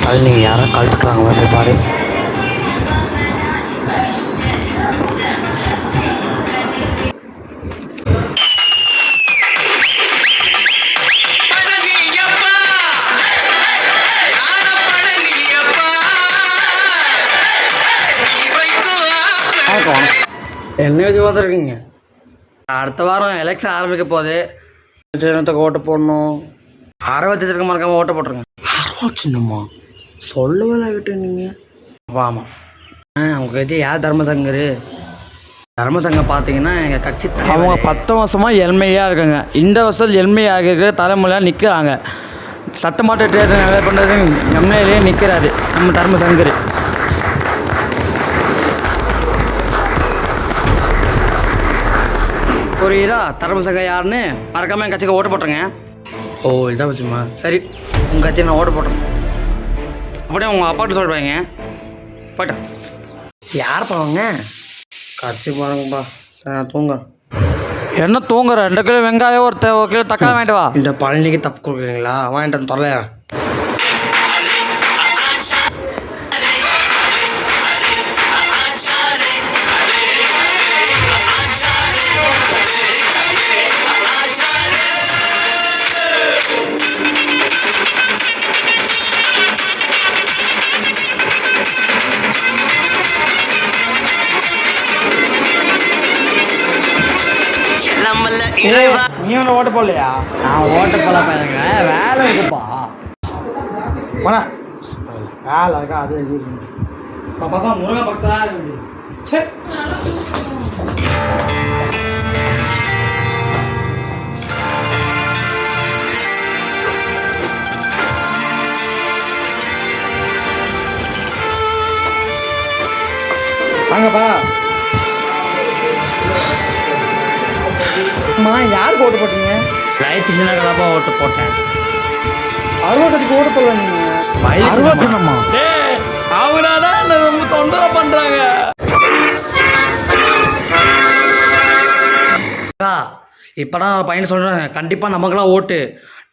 பழனி யாரோ கழுத்துக்கிறாங்க போய் பாரு. என்ன வச்சு பார்த்துருக்கீங்க? அடுத்த வாரம் எலெக்ஷன் ஆரம்பிக்க போகுது. சின்னத்துக்கு ஓட்டு போடணும். அரவத்தி இருக்க மறக்காமல் ஓட்ட போட்டுருங்க. சின்னம்மா சொல்லவே கிட்ட நீங்கள். ஆமாம் அவங்க கட்சி யார் தர்மசங்கர்? தர்மசங்கம் பார்த்தீங்கன்னா எங்கள் கட்சி அவங்க 10 வருஷமாக எளிமையாக இருக்காங்க. இந்த வருஷம் எளிமையாக இருக்கிற தலைமுறையாக நிற்கிறாங்க. சட்டமாட்ட தேர்தல் நிறைய பண்ணுறது எம்எல்ஏ நிற்கிறாரு நம்ம தர்மசங்கர். புரியுதா? தர்மசங்கம் யாருன்னு மறக்காமல் என் கட்சிக்கு ஓட்டு போட்டுருங்க. ஓ இதான் விஷயமா? சரி உங்கள் கட்சி நான் ஓட்டு போட்டுறேன். அப்படியே உங்கள் அப்பாட்ட சொல்லுவாங்க. போயிட்டேன். யார் போவாங்க? கட்சி பாருங்கப்பா. தூங்க. என்ன தூங்குற? 2 கிலோ வெங்காயம் ஒரு கிலோ தக்காளி வாங்கிட்டு வா. இந்த பழனிக்கு தப்பு கொடுக்குறீங்களா? வாங்கிட்டு தொல்லையா? நீ ஒன்று ஓட்ட போடலையா? நான் ஓட்ட போல பையனுங்க. வேலை இருக்குப்பா. வேலை இருக்கா? அது பார்த்தா முருகை பக்தா இருக்கு. வாங்கப்பா. யாருக்கு ஓட்டு போட்டீங்க? லைட் சின்னப்பா ஓட்டு போட்டேன். அறுபதுக்கு ஓட்டு போடல நீங்க. அவங்களாதான் என்ன ரொம்ப தொந்தரவு பண்றாங்க. இப்பதான் பையன் சொல்றாங்க கண்டிப்பா நமக்குலாம் ஓட்டு.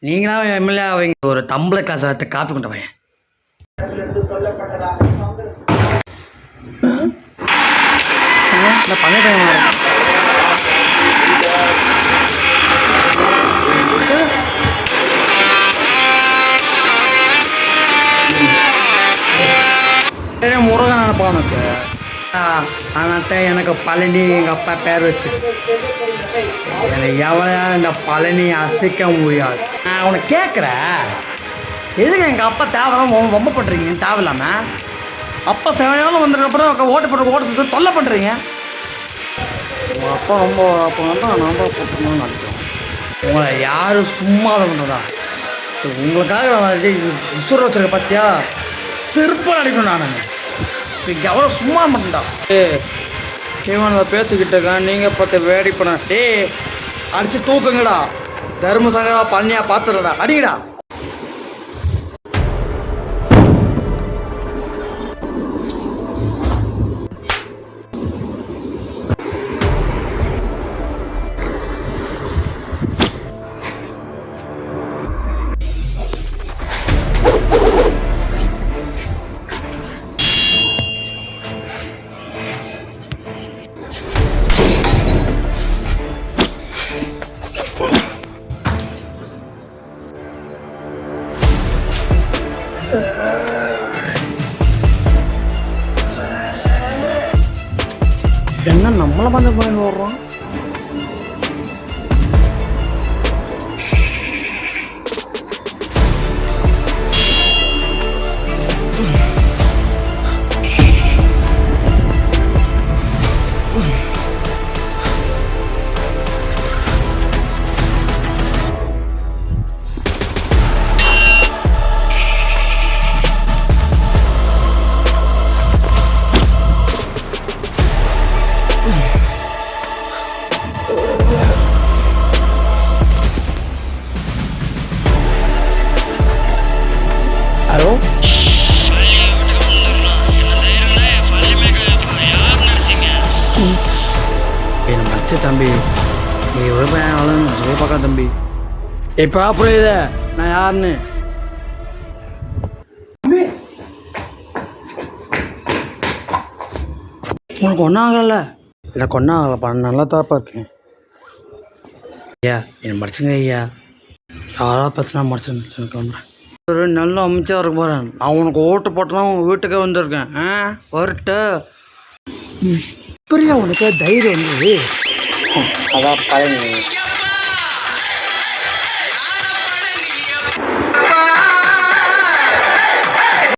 நீங்களா எம்எல்ஏ அவங்க ஒரு தம்பளை கிளாஸ் எடுத்து காப்பி கொண்டு பையன். பண்ணிட்டேன். முருகன் நினைப்பா உனக்கு. ஆனாட்ட எனக்கு பழனி எங்கள் அப்பா பேர் வச்சு எனக்கு எவ்வளோ இந்த பழனி அசைக்க முடியாது. நான் உனக்கு கேட்குறேன் எதுக்கு எங்கள் அப்பா தேவையில்லாம ரொம்ப பண்ணுறீங்க? தேவையில்லாமல் அப்பா தேவையான வந்ததுக்கப்புறம் ஓட்டு தொல்லை பண்ணுறீங்க. உங்கள் அப்பா ரொம்ப அப்போ வந்து நான் தான் போட்டுக்கணும்னு நினைக்கிறேன். உங்களை யாரும் சும்மா பண்ணுறதா? உங்களுக்காக உசுர வச்சுருக்க பார்த்தியா? செருப்பாக அடிக்கணும். நான் எவ்வளோ சும்மா பண்ணா இவன் பேசிக்கிட்டேங்க. நீங்கள் பார்த்து வேடி பண்ண அடிச்சு தூக்குங்கடா. தர்மசங்கரா பழனியா பார்த்துடா. அடிங்கடா. என்ன நம்மளை பண்ணி வர்றோம்? ஹலோ மச்ச தம்பி, நீ விவசாயம் சொல்லி பார்க்க தம்பி. இப்போ புரியுது நான் யாருன்னு. உனக்கு ஒன்றும் ஆகலை? எனக்கு ஒன்றும் ஆகலைப்பா, நல்லா தான்ப்பா இருக்கேன். ஐயா என்னை மறைச்சுங்க ஐயா, யாராவது பிரச்சனை மறைச்சுன்னு ஒரு நல்ல அமைச்சா இருக்க போகிறேன். நான் உனக்கு ஓட்டு போட்டலாம் உங்கள் வீட்டுக்கே வந்திருக்கேன். வரட்டு இப்படியா உனக்கு தைரியம் வந்தது? அதான் பழனி